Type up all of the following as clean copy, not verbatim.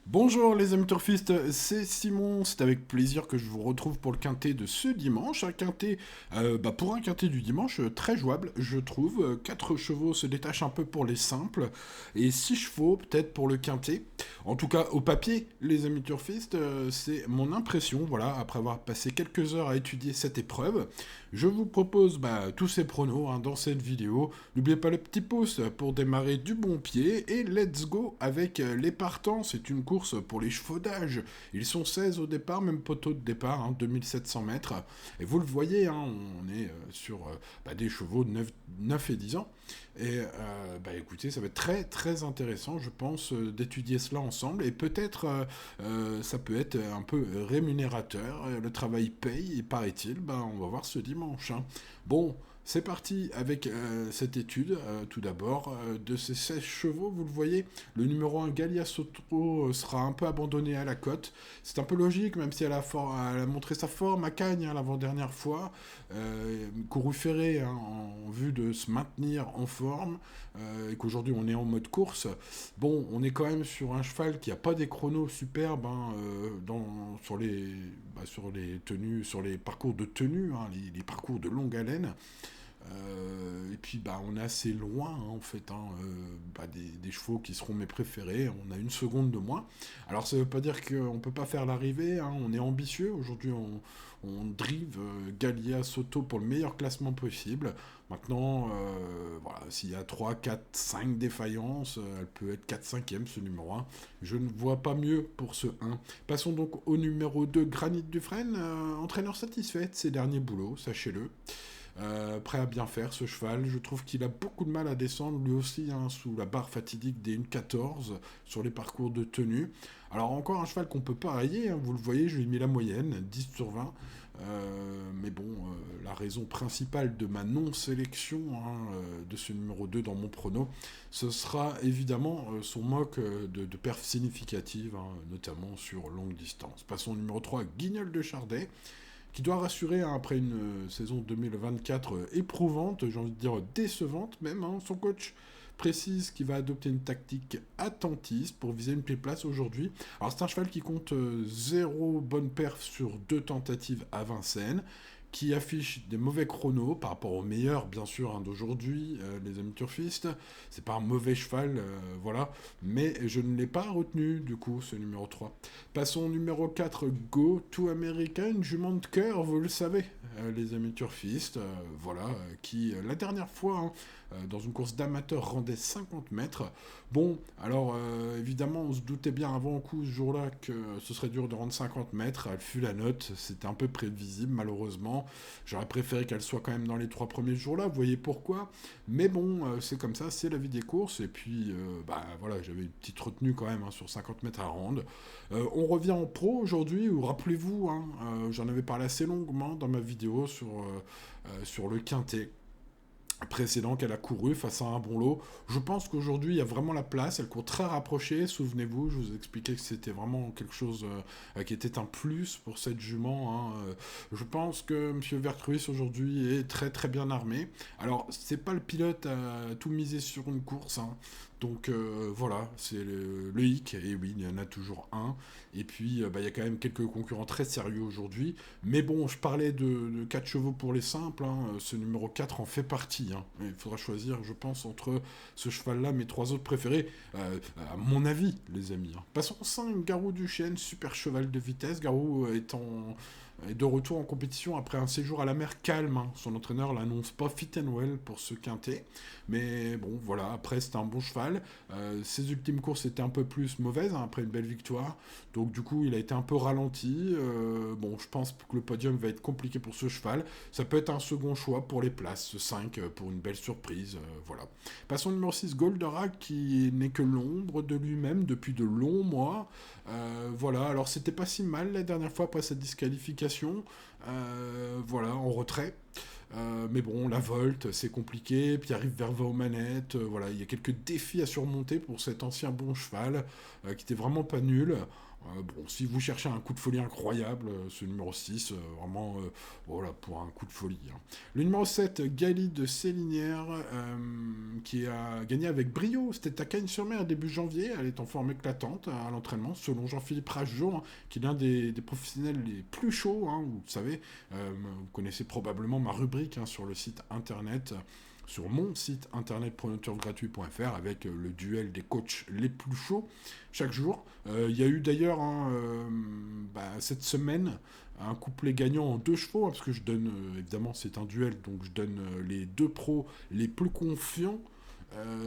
Bonjour les amis turfistes, c'est Simon, c'est avec plaisir que je vous retrouve pour le quintet de ce dimanche, un quintet, pour un quintet du dimanche très jouable je trouve, 4 chevaux se détachent un peu pour les simples, et 6 chevaux peut-être pour le quintet, en tout cas au papier les amis turfistes, c'est mon impression, voilà, après avoir passé quelques heures à étudier cette épreuve, je vous propose tous ces pronos dans cette vidéo, n'oubliez pas le petit pouce pour démarrer du bon pied, et let's go avec les partants, c'est une course pour les chevaux d'âge. Ils sont 16 au départ, même poteau de départ, 2700 mètres. Et vous le voyez, on est sur des chevaux de 9 et 10 ans. Et écoutez, ça va être très très intéressant, je pense, d'étudier cela ensemble. Et peut-être ça peut être un peu rémunérateur. Le travail paye, et paraît-il, on va voir ce dimanche. Bon, c'est parti avec cette étude, tout d'abord, de ces 16 chevaux, vous le voyez, le numéro 1, Galia Sotro, sera un peu abandonné à la cote. C'est un peu logique, même si elle a montré sa forme à Cagnes l'avant-dernière fois, couru ferré en vue de se maintenir en forme, et qu'aujourd'hui on est en mode course. Bon, on est quand même sur un cheval qui n'a pas des chronos superbes sur les tenues, sur les parcours de tenue, les parcours de longue haleine. Et puis on est assez loin en fait des chevaux qui seront mes préférés. On a une seconde de moins. Alors ça veut pas dire qu'on ne peut pas faire l'arrivée. On est ambitieux. Aujourd'hui on drive Galia Soto pour le meilleur classement possible. Maintenant, voilà, s'il y a 3, 4, 5 défaillances, elle peut être 4 5 e ce numéro 1. Je ne vois pas mieux pour ce 1. Passons donc au numéro 2, Granit Dufresne, entraîneur satisfait de ses derniers boulots, sachez-le. Prêt à bien faire ce cheval. Je trouve qu'il a beaucoup de mal à descendre lui aussi sous la barre fatidique des 1,14 sur les parcours de tenue. Alors encore un cheval qu'on peut pas railler, vous le voyez, je lui ai mis la moyenne, 10 sur 20. Mais bon, la raison principale de ma non-sélection de ce numéro 2 dans mon prono, ce sera évidemment son moque de perf significative, notamment sur longue distance. Passons au numéro 3, Guignol de Chardet qui doit rassurer après une saison 2024 éprouvante, j'ai envie de dire décevante même. Son coach précise qu'il va adopter une tactique attentiste pour viser une place aujourd'hui. Alors c'est un cheval qui compte 0 bonne perf sur 2 tentatives à Vincennes, qui affiche des mauvais chronos par rapport aux meilleurs, bien sûr, d'aujourd'hui, les amis turfistes. C'est pas un mauvais cheval, voilà, mais je ne l'ai pas retenu, du coup, ce numéro 3. Passons au numéro 4, Go to America, une jument de cœur, vous le savez, les amis turfistes, qui, la dernière fois, dans une course d'amateur, rendait 50 mètres. Bon, alors, évidemment, on se doutait bien avant le coup, ce jour-là, que ce serait dur de rendre 50 mètres. Elle fut la note, c'était un peu prévisible, malheureusement. J'aurais préféré qu'elle soit quand même dans les 3 premiers jours-là, vous voyez pourquoi. Mais bon, c'est comme ça, c'est la vie des courses. Et puis, voilà, j'avais une petite retenue quand même sur 50 mètres à rendre. On revient en pro aujourd'hui, ou rappelez-vous, j'en avais parlé assez longuement dans ma vidéo sur le quintet précédent qu'elle a couru face à un bon lot. Je pense qu'aujourd'hui, il y a vraiment la place. Elle court très rapprochée. Souvenez-vous, je vous expliquais que c'était vraiment quelque chose qui était un plus pour cette jument. Je pense que M. Vercruis aujourd'hui est très très bien armé. Alors, c'est pas le pilote à tout miser sur une course. Donc voilà, c'est le hic, et oui, il y en a toujours un. Et puis, il y a quand même quelques concurrents très sérieux aujourd'hui. Mais bon, je parlais de 4 chevaux pour les simples, ce numéro 4 en fait partie. Il faudra choisir, je pense, entre ce cheval-là, mes 3 autres préférés, à mon avis, les amis. Passons au 5, Garou du Chêne, super cheval de vitesse. Garou est de retour en compétition après un séjour à la mer calme. Son entraîneur l'annonce pas fit and well pour ce quintet. Mais bon, voilà, après c'était un bon cheval. Ses ultimes courses étaient un peu plus mauvaises après une belle victoire. Donc du coup, il a été un peu ralenti. Bon, je pense que le podium va être compliqué pour ce cheval. Ça peut être un second choix pour les places, ce 5, pour une belle surprise. Voilà. Passons au numéro 6, Goldorak, qui n'est que l'ombre de lui-même depuis de longs mois. Voilà, alors c'était pas si mal la dernière fois après cette disqualification. Voilà, en retrait. Mais bon, la volte, c'est compliqué. Puis arrive Verva aux manettes. Voilà, il y a quelques défis à surmonter pour cet ancien bon cheval qui était vraiment pas nul. Bon, si vous cherchez un coup de folie incroyable, ce numéro 6, vraiment, voilà, pour un coup de folie, hein. Le numéro 7, Gali de Célinière, qui a gagné avec brio. C'était à Cagnes-sur-Mer début janvier. Elle est en forme éclatante à l'entraînement, selon Jean-Philippe Rageot, hein, qui est l'un des professionnels les plus chauds, hein, vous savez. Vous connaissez probablement ma rubrique, hein, sur le site internet, sur mon site internet pronoturgratuit.fr, avec le duel des coachs les plus chauds chaque jour. Il y a eu d'ailleurs, hein, cette semaine un couplet gagnant en 2 chevaux, hein, parce que je donne, évidemment c'est un duel, donc je donne les 2 pros les plus confiants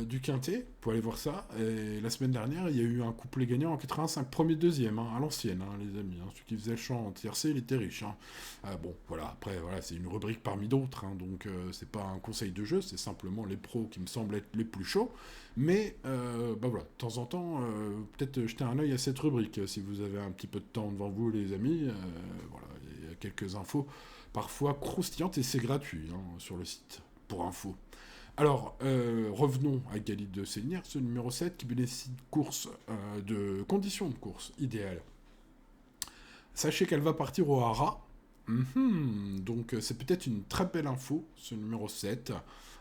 du Quintet, pour aller voir ça. Et la semaine dernière, il y a eu un couplet gagnant en 85, premier, deuxième, hein, à l'ancienne, hein, les amis. Hein. Celui qui faisait le chant en tiercé, il était riche. Hein. Bon, voilà, après, voilà, c'est une rubrique parmi d'autres, hein, donc c'est pas un conseil de jeu, c'est simplement les pros qui me semblent être les plus chauds. Mais, voilà, de temps en temps, peut-être jeter un œil à cette rubrique, si vous avez un petit peu de temps devant vous, les amis. Voilà, il y a quelques infos, parfois croustillantes, et c'est gratuit, hein, sur le site, pour info. Alors, revenons à Galide de Sénière, ce numéro 7 qui bénéficie de conditions de course idéales. Sachez qu'elle va partir au Hara. Donc c'est peut-être une très belle info, ce numéro 7.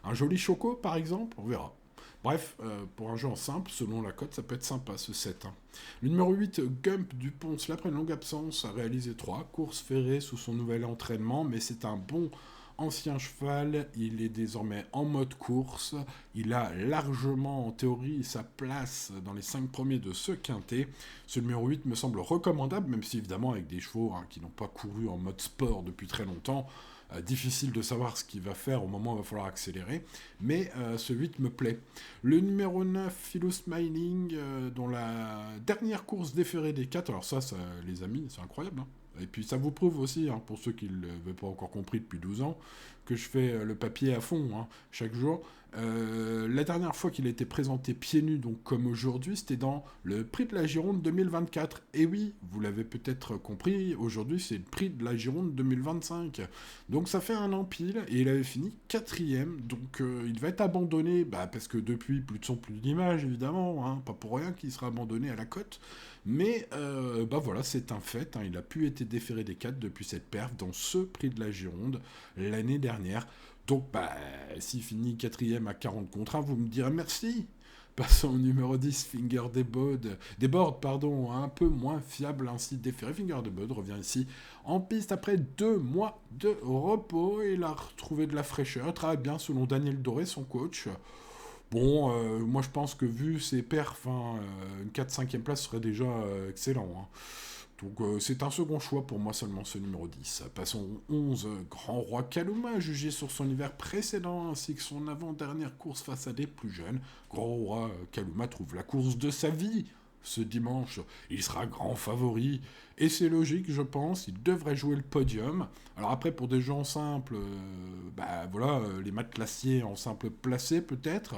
Un joli choco, par exemple, on verra. Bref, pour un jeu en simple, selon la cote, ça peut être sympa, ce 7. Hein. Le numéro 8, Gump Dupont, cela après une longue absence, a réalisé 3 courses ferrées sous son nouvel entraînement, mais c'est un bon ancien cheval, il est désormais en mode course, il a largement en théorie sa place dans les 5 premiers de ce quintet. Ce numéro 8 me semble recommandable, même si évidemment avec des chevaux, hein, qui n'ont pas couru en mode sport depuis très longtemps, difficile de savoir ce qu'il va faire au moment où il va falloir accélérer, mais ce 8 me plaît. Le numéro 9, Philo Smiling, dont la dernière course déférée des 4, alors ça les amis, c'est incroyable, hein. Et puis ça vous prouve aussi, hein, pour ceux qui ne l'avaient pas encore compris depuis 12 ans, que je fais le papier à fond, hein, chaque jour. La dernière fois qu'il a été présenté pieds nus, donc comme aujourd'hui, c'était dans le prix de la Gironde 2024. Et oui, vous l'avez peut-être compris, aujourd'hui c'est le prix de la Gironde 2025. Donc ça fait un an pile, et il avait fini 4e, donc il va être abandonné, parce que depuis, plus de son, plus d'image, évidemment, hein, pas pour rien qu'il sera abandonné à la cote. Mais voilà, c'est un fait, hein, il a pu être déféré des 4 depuis cette perf dans ce prix de la Gironde l'année dernière. Donc, s'il finit 4e à 40 contre 1, vous me direz merci. Passons au numéro 10, Finger Deboard, pardon, un peu moins fiable ainsi déféré. Finger Deboard revient ici en piste après 2 mois de repos. Il a retrouvé de la fraîcheur, il travaille bien selon Daniel Doré, son coach. Bon, moi je pense que vu ses perfs, hein, une 4-5e place serait déjà excellent. Hein. Donc c'est un second choix pour moi seulement, ce numéro 10. Passons au 11, Grand Roi Kaluma, jugé sur son hiver précédent ainsi que son avant-dernière course face à des plus jeunes. Grand Roi Kaluma trouve la course de sa vie ce dimanche. Il sera grand favori. Et c'est logique, je pense, il devrait jouer le podium. Alors après, pour des gens simples, les matelassiers en simple placé peut-être.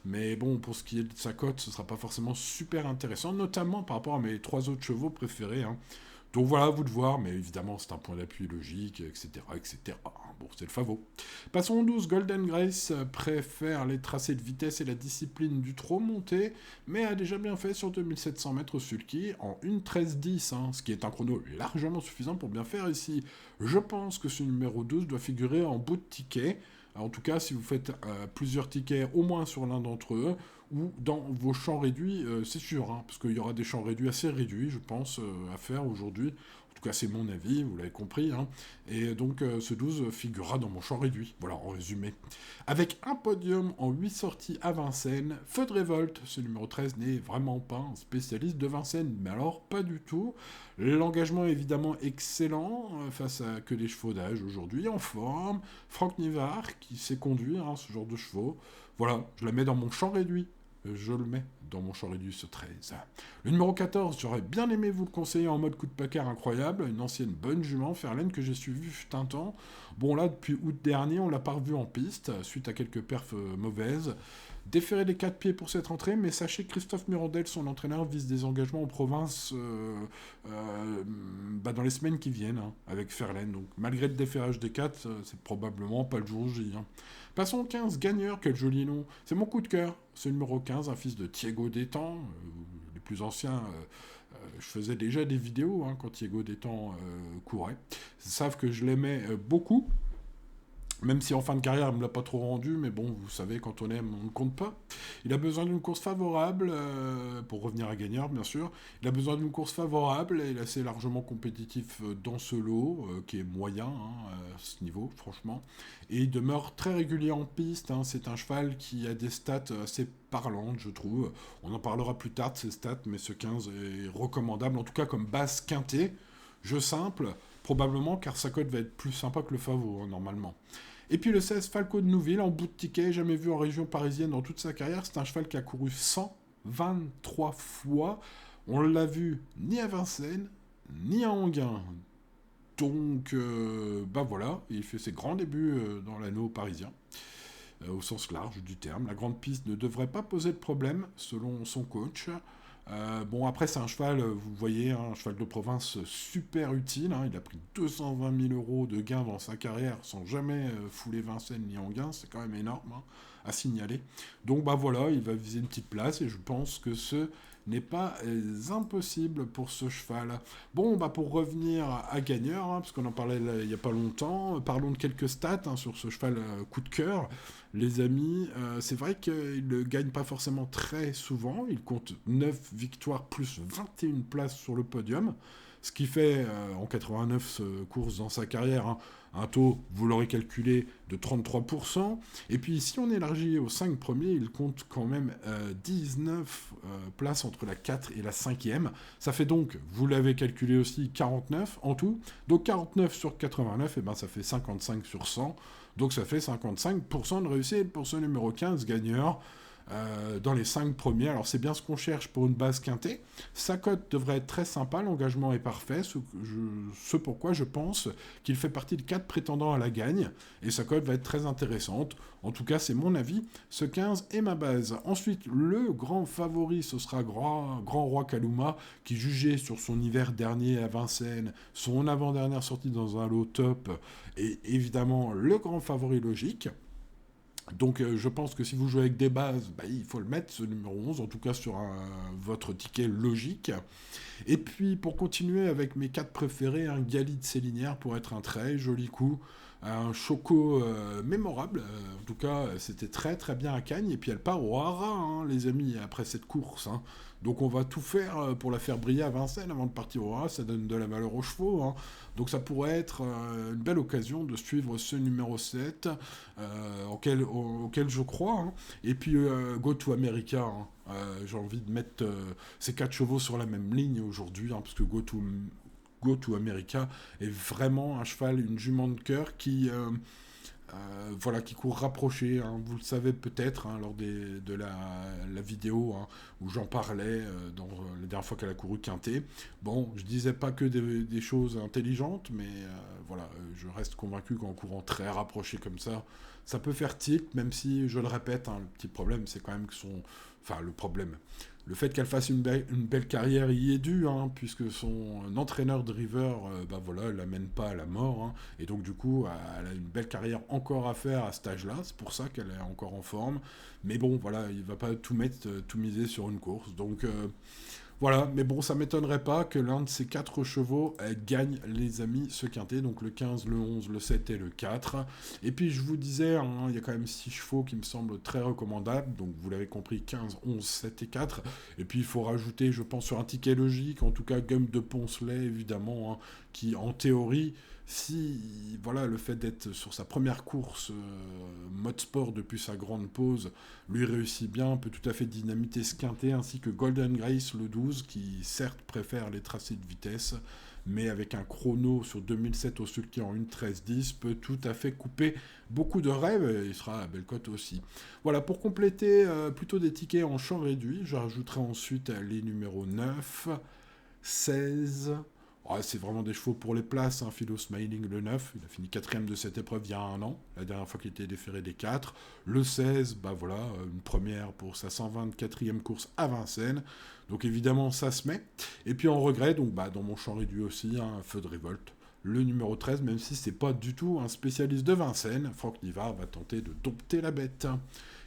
Mais bon, pour ce qui est de sa cote, ce sera pas forcément super intéressant, notamment par rapport à mes 3 autres chevaux préférés. Hein. Donc voilà, à vous de voir, mais évidemment c'est un point d'appui logique, etc. etc. Bon, c'est le favori. Passons au 12, Golden Grace préfère les tracés de vitesse et la discipline du trot monté, mais a déjà bien fait sur 2700 mètres sulky en 1:13:10, hein, ce qui est un chrono largement suffisant pour bien faire ici. Je pense que ce numéro 12 doit figurer en bout de ticket. En tout cas, si vous faites plusieurs tickets, au moins sur l'un d'entre eux, ou dans vos champs réduits, c'est sûr, hein, parce qu'il y aura des champs réduits assez réduits, je pense, à faire aujourd'hui. En tout cas, c'est mon avis, vous l'avez compris. Hein. Et donc, ce 12 figurera dans mon champ réduit. Voilà, en résumé. Avec un podium en 8 sorties à Vincennes, Feu de révolte, ce numéro 13 n'est vraiment pas un spécialiste de Vincennes, mais alors pas du tout. L'engagement est évidemment excellent face à que des chevaux d'âge aujourd'hui, en forme. Franck Nivard, qui sait conduire ce genre de chevaux. Voilà, je la mets dans mon champ réduit. Je le mets dans mon champ réduit, ce 13. Le numéro 14, j'aurais bien aimé vous le conseiller en mode coup de packer incroyable. Une ancienne bonne jument, Ferlaine, que j'ai suivi fut un temps. Bon, là, depuis août dernier, on l'a pas revu en piste, suite à quelques perfs mauvaises. Déféré des 4 pieds pour cette rentrée, mais sachez que Christophe Mirandel, son entraîneur, vise des engagements en province dans les semaines qui viennent, hein, avec Ferlaine. Donc, malgré le déferrage des 4, c'est probablement pas le jour J. Hein. Passons au 15, Gagneur, quel joli nom. C'est mon coup de cœur. Ce numéro 15, un fils de Thiago Détang, les plus anciens, je faisais déjà des vidéos quand Diego Détang courait. Ils savent que je l'aimais beaucoup. Même si en fin de carrière, il ne me l'a pas trop rendu, mais bon, vous savez, quand on aime, on ne compte pas. Il a besoin d'une course favorable, pour revenir à gagneur, bien sûr. Il a besoin d'une course favorable, et il est assez largement compétitif dans ce lot, qui est moyen à ce niveau, franchement. Et il demeure très régulier en piste. C'est un cheval qui a des stats assez parlantes, je trouve. On en parlera plus tard de ces stats, mais ce 15 est recommandable, en tout cas comme base quintée. Jeu simple, probablement, car sa cote va être plus sympa que le Favo, normalement. Et puis le 16, Falco de Nouville, en bout de ticket, jamais vu en région parisienne dans toute sa carrière. C'est un cheval qui a couru 123 fois. On l'a vu ni à Vincennes, ni à Enghien. Donc, voilà, il fait ses grands débuts dans l'anneau parisien, au sens large du terme. La grande piste ne devrait pas poser de problème, selon son coach. Bon, après, c'est un cheval, vous voyez, un cheval de province super utile. Il a pris 220 000 euros de gains dans sa carrière sans jamais fouler Vincennes ni Enghien. C'est quand même énorme à signaler. Donc, voilà, il va viser une petite place et je pense que ce n'est pas impossible pour ce cheval. Bon, pour revenir à gagneur, parce qu'on en parlait il n'y a pas longtemps, parlons de quelques stats sur ce cheval coup de cœur. Les amis, c'est vrai qu'il ne gagne pas forcément très souvent. Il compte 9 victoires plus 21 places sur le podium. Ce qui fait, en 89 courses dans sa carrière, un taux, vous l'aurez calculé, de 33%. Et puis, si on élargit aux 5 premiers, il compte quand même 19 places entre la 4 et la 5e. Ça fait donc, vous l'avez calculé aussi, 49 en tout. Donc 49 sur 89, ça fait 55 sur 100. Donc ça fait 55% de réussite pour ce numéro 15 gagneur dans les 5 premiers. Alors c'est bien ce qu'on cherche pour une base quintée. Sa cote devrait être très sympa, l'engagement est parfait, ce pourquoi je pense qu'il fait partie de 4 prétendants à la gagne, et sa cote va être très intéressante. En tout cas, c'est mon avis, ce 15 est ma base. Ensuite, le grand favori, ce sera Grand Roi Kaluma, qui jugeait sur son hiver dernier à Vincennes, son avant-dernière sortie dans un lot top, et évidemment le grand favori logique. Donc je pense que si vous jouez avec des bases, il faut le mettre, ce numéro 11, en tout cas sur votre ticket logique. Et puis pour continuer avec mes 4 préférés, un Gali de Célinière pour être un très joli coup, un choco mémorable, en tout cas c'était très très bien à Cagnes, et puis elle part au Hara, les amis, après cette course. Donc on va tout faire pour la faire briller à Vincennes avant de partir au Hara, ça donne de la valeur aux chevaux. Donc ça pourrait être une belle occasion de suivre ce numéro 7, auquel je crois. Et puis Go to America, j'ai envie de mettre ces 4 chevaux sur la même ligne aujourd'hui, parce que Go to America est vraiment un cheval, une jument de cœur qui court rapproché, vous le savez peut-être, lors de la vidéo où j'en parlais dans la dernière fois qu'elle a couru quintet. Bon, je disais pas que des choses intelligentes, mais je reste convaincu qu'en courant très rapproché comme ça peut faire tilt, même si, je le répète, le petit problème, c'est quand même que le fait qu'elle fasse une belle carrière y est dû, puisque son entraîneur driver, l'amène pas à la mort, et donc du coup, elle a une belle carrière encore à faire à cet âge-là, c'est pour ça qu'elle est encore en forme, mais bon, il va pas tout miser sur une course, donc mais bon, ça m'étonnerait pas que l'un de ces 4 chevaux gagne, les amis, ce quintet, donc le 15, le 11, le 7 et le 4. Et puis je vous disais, il y a quand même 6 chevaux qui me semblent très recommandables, donc vous l'avez compris, 15, 11, 7 et 4. Et puis il faut rajouter, je pense, sur un ticket logique, en tout cas Gum de Poncelet, évidemment, qui en théorie, si le fait d'être sur sa première course mode sport depuis sa grande pause lui réussit bien, peut tout à fait dynamiter ce quintet, ainsi que Golden Grace le 12, qui certes préfère les tracés de vitesse, mais avec un chrono sur 2007 au sulky en 1:13:10, peut tout à fait couper beaucoup de rêves, et il sera à belle cote aussi. Voilà, pour compléter plutôt des tickets en champ réduit, je rajouterai ensuite les numéros 9, 16... c'est vraiment des chevaux pour les places, Philo Smiling le 9, il a fini 4ème de cette épreuve il y a 1 an, la dernière fois qu'il était déféré des 4. Le 16, une première pour sa 124e course à Vincennes, donc évidemment ça se met. Et puis en regret, donc dans mon champ réduit aussi, un Feu de révolte, le numéro 13, même si c'est pas du tout un spécialiste de Vincennes, Franck Nivard va tenter de dompter la bête.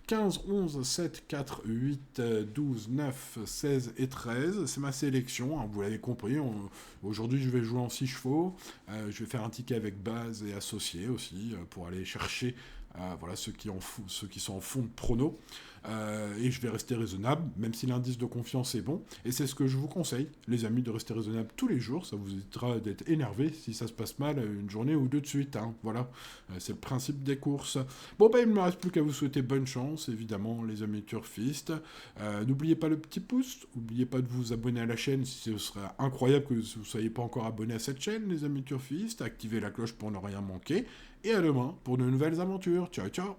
15, 11, 7, 4, 8, 12, 9, 16 et 13. C'est ma sélection, hein, vous l'avez compris. Aujourd'hui, je vais jouer en 6 chevaux. Je vais faire un ticket avec base et associé aussi pour aller chercher voilà, ceux qui sont en fond de prono. Et je vais rester raisonnable, même si l'indice de confiance est bon. Et c'est ce que je vous conseille, les amis, de rester raisonnable tous les jours. Ça vous évitera d'être énervé si ça se passe mal une journée ou deux de suite. Hein. Voilà, c'est le principe des courses. Bon, ben, il ne me reste plus qu'à vous souhaiter bonne chance, évidemment, les amis turfistes. N'oubliez pas le petit pouce, n'oubliez pas de vous abonner à la chaîne, ce serait incroyable que vous ne soyez pas encore abonné à cette chaîne, les amis turfistes. Activez la cloche pour ne rien manquer. Et à demain pour de nouvelles aventures. Ciao, ciao!